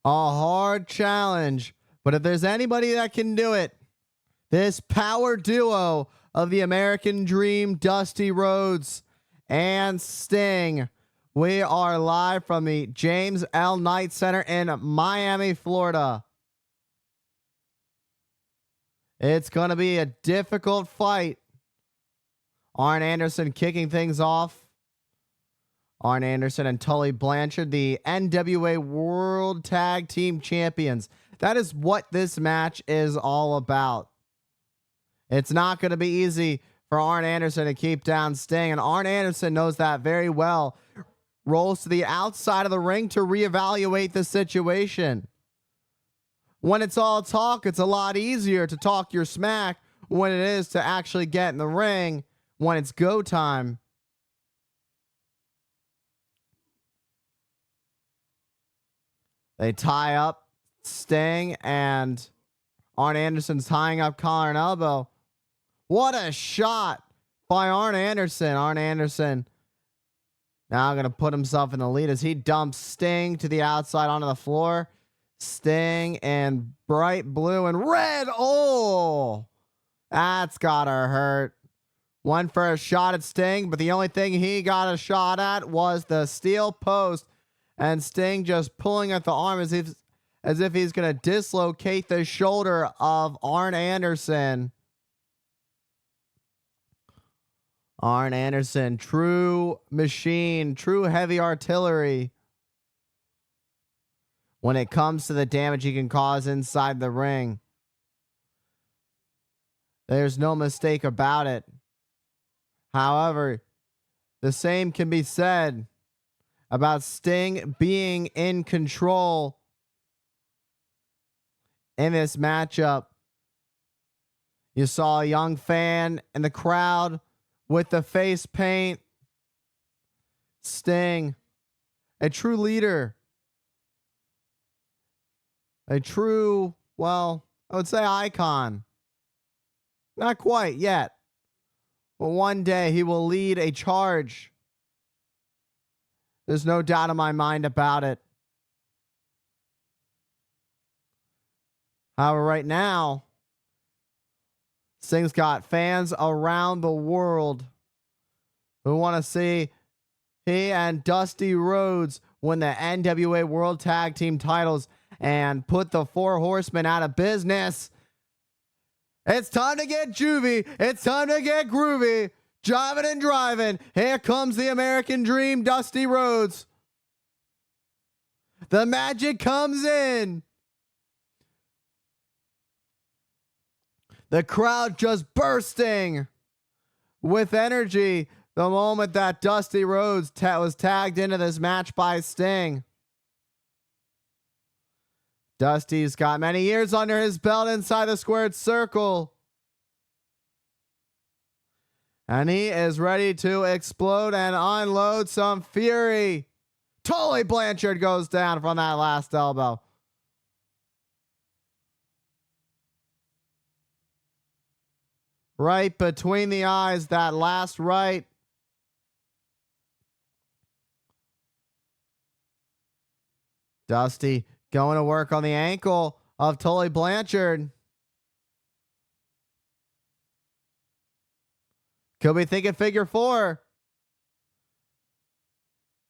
A hard challenge, but if there's anybody that can do it, this power duo of the American Dream, Dusty Rhodes and Sting. We are live from the James L. Knight Center in Miami, Florida. It's going to be a difficult fight. Arn Anderson kicking things off. Arn Anderson and Tully Blanchard, the NWA World Tag Team Champions. That is what this match is all about. It's not going to be easy for Arn Anderson to keep down Sting, and Arn Anderson knows that very well. Rolls to the outside of the ring to reevaluate the situation. When it's all talk, it's a lot easier to talk your smack when it is to actually get in the ring when it's go time. They tie up Sting, and Arn Anderson's tying up collar and elbow. What a shot by Arn Anderson. Arn Anderson now going to put himself in the lead as he dumps Sting to the outside onto the floor. Sting in bright blue and red. Oh, that's got to hurt. Went for a shot at Sting, but the only thing he got a shot at was the steel post. And Sting just pulling at the arm as if he's going to dislocate the shoulder of Arn Anderson. Arn Anderson, true machine, true heavy artillery when it comes to the damage he can cause inside the ring. There's no mistake about it. However, the same can be said about Sting being in control in this matchup. You saw a young fan in the crowd with the face paint. Sting, a true leader. A true, well, I would say icon. Not quite yet. But one day he will lead a charge. There's no doubt in my mind about it. However, right now, Sting's got fans around the world who want to see he and Dusty Rhodes win the NWA World Tag Team titles and put the Four Horsemen out of business. It's time to get juvie. It's time to get groovy. Jiving and driving. Here comes the American Dream, Dusty Rhodes. The magic comes in. The crowd just bursting with energy the moment that Dusty Rhodes was tagged into this match by Sting. Dusty's got many years under his belt inside the squared circle. And he is ready to explode and unload some fury. Tully Blanchard goes down from that last elbow. Right between the eyes, that last right. Dusty going to work on the ankle of Tully Blanchard. Could be thinking figure four.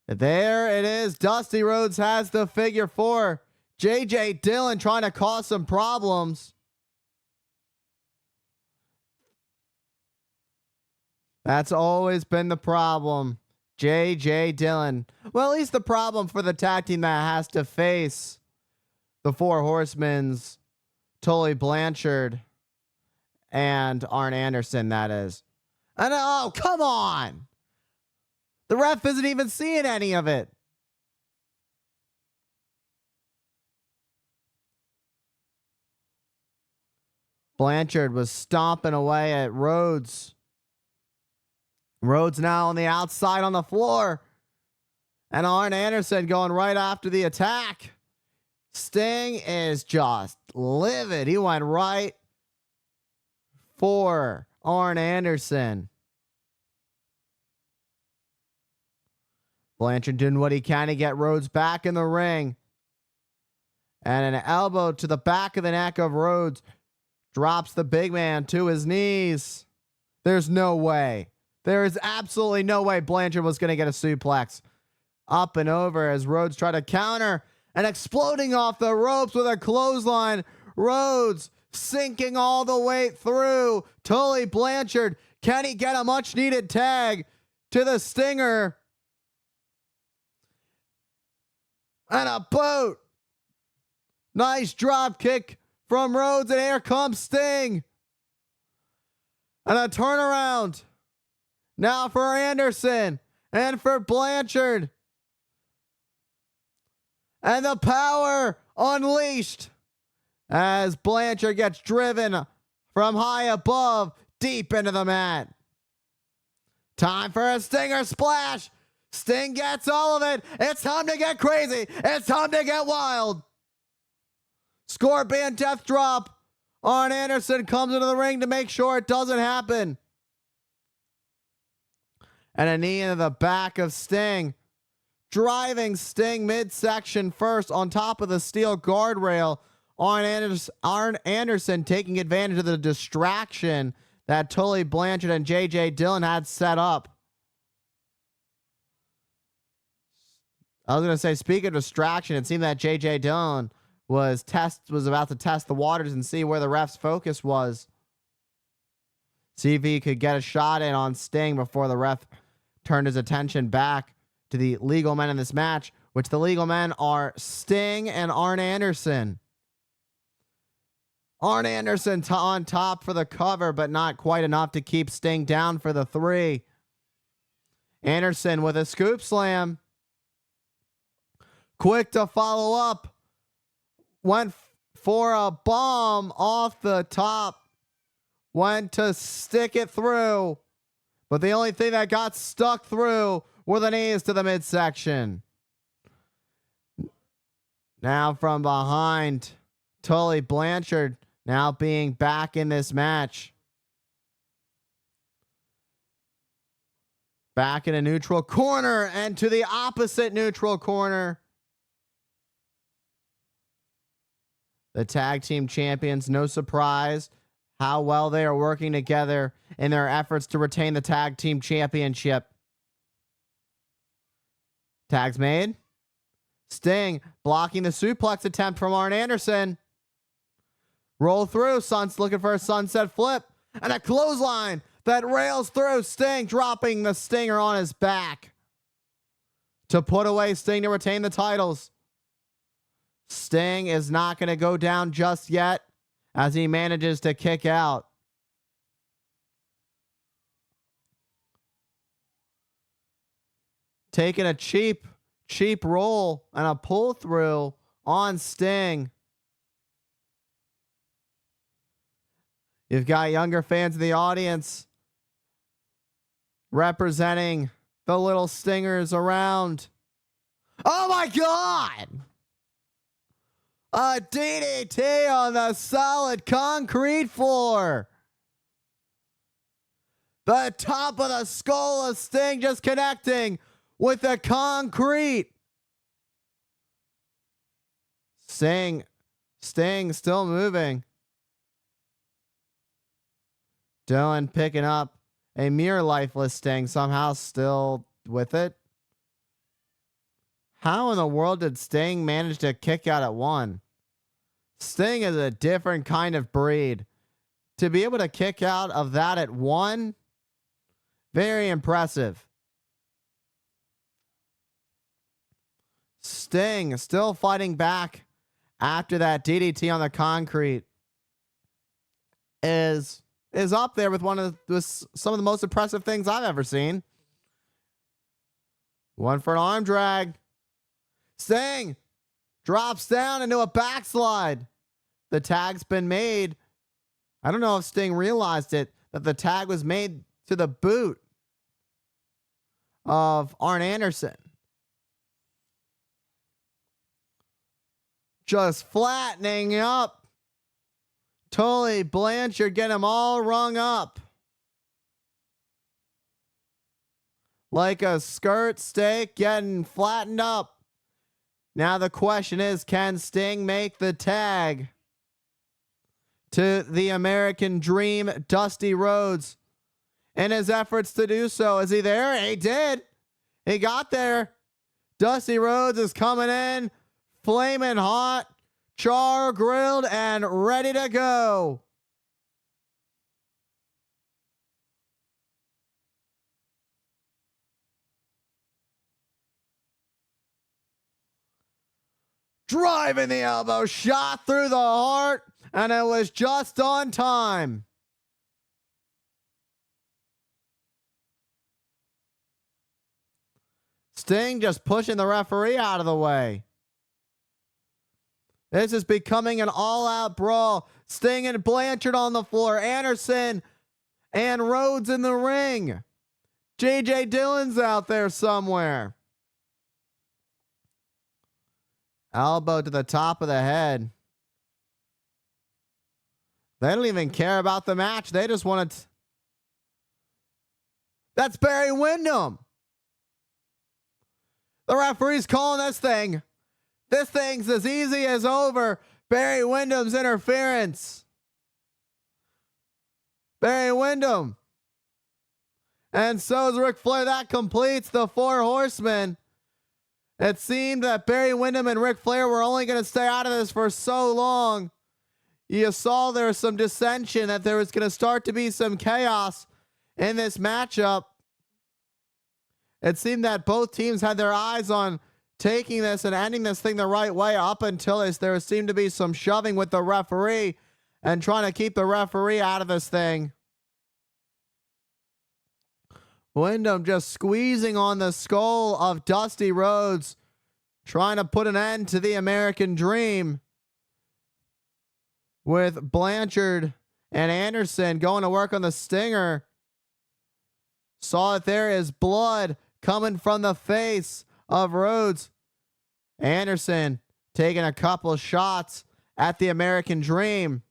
There it is. Dusty Rhodes has the figure four. J.J. Dillon trying to cause some problems. That's always been the problem. J.J. Dillon. Well, at least the problem for the tag team that has to face the Four Horsemen's Tully Blanchard and Arn Anderson, that is. And oh, come on. The ref isn't even seeing any of it. Blanchard was stomping away at Rhodes. Rhodes now on the outside on the floor. And Arn Anderson going right after the attack. Sting is just livid. He went right for Arn Anderson. Blanchard doing what he can to get Rhodes back in the ring. And an elbow to the back of the neck of Rhodes. Drops the big man to his knees. There's no way. There is absolutely no way Blanchard was going to get a suplex. Up and over as Rhodes tried to counter and exploding off the ropes with a clothesline. Rhodes sinking all the way through. Tully Blanchard. Can he get a much needed tag to the Stinger? And a boot. Nice drop kick from Rhodes, and here comes Sting. And a turnaround. Now for Anderson and for Blanchard. And the power unleashed as Blanchard gets driven from high above deep into the mat. Time for a Stinger splash. Sting gets all of it. It's time to get crazy. It's time to get wild. Scorpion death drop. Arn Anderson comes into the ring to make sure it doesn't happen. And a knee into the back of Sting. Driving Sting midsection first on top of the steel guardrail. Arn Anderson taking advantage of the distraction that Tully Blanchard and J.J. Dillon had set up. I was going to say, speaking of distraction, it seemed that J.J. Dillon was about to test the waters and see where the ref's focus was. See if he could get a shot in on Sting before the ref turned his attention back to the legal men in this match, which the legal men are Sting and Arn Anderson. Arn Anderson on top for the cover, but not quite enough to keep Sting down for the 3. Anderson with a scoop slam. Quick to follow up. Went for a bomb off the top. Went to stick it through. But the only thing that got stuck through were the knees to the midsection. Now from behind, Tully Blanchard now being back in this match. Back in a neutral corner and to the opposite neutral corner. The tag team champions, no surprise how well they are working together in their efforts to retain the tag team championship. Tags made. Sting blocking the suplex attempt from Arn Anderson. Roll through. Sun's looking for a sunset flip. And a clothesline that rails through. Sting dropping the Stinger on his back to put away Sting to retain the titles. Sting is not going to go down just yet as he manages to kick out. Taking a cheap roll and a pull through on Sting. You've got younger fans in the audience representing the little Stingers around. Oh my God! A DDT on the solid concrete floor. The top of the skull of Sting just connecting with the concrete. Sting still moving. Dillon picking up a mere lifeless Sting, somehow still with it. How in the world did Sting manage to kick out at 1? Sting is a different kind of breed. To be able to kick out of that at 1, very impressive. Sting still fighting back after that DDT on the concrete is up there with some of the most impressive things I've ever seen. One for an arm drag. Sting drops down into a backslide. The tag's been made. I don't know if Sting realized it, that the tag was made to the boot of Arn Anderson. Just flattening up. Tully Blanchard getting him all rung up. Like a skirt steak getting flattened up. Now the question is, can Sting make the tag to the American Dream, Dusty Rhodes? In his efforts to do so, is he there? He did. He got there. Dusty Rhodes is coming in, flaming hot, char grilled, and ready to go. Driving the elbow, shot through the heart, and it was just on time. Sting just pushing the referee out of the way. This is becoming an all-out brawl. Sting and Blanchard on the floor. Anderson and Rhodes in the ring. J.J. Dillon's out there somewhere. Elbow to the top of the head. They don't even care about the match. They just want to... That's Barry Windham. The referee's calling this thing. This thing's as easy as over. Barry Windham's interference. Barry Windham. And so is Ric Flair. That completes the Four Horsemen. It seemed that Barry Windham and Ric Flair were only going to stay out of this for so long. You saw there was some dissension, that there was going to start to be some chaos in this matchup. It seemed that both teams had their eyes on taking this and ending this thing the right way up until there seemed to be some shoving with the referee and trying to keep the referee out of this thing. Windham just squeezing on the skull of Dusty Rhodes, trying to put an end to the American Dream, with Blanchard and Anderson going to work on the Stinger. Saw that there is blood coming from the face of Rhodes. Anderson taking a couple shots at the American Dream.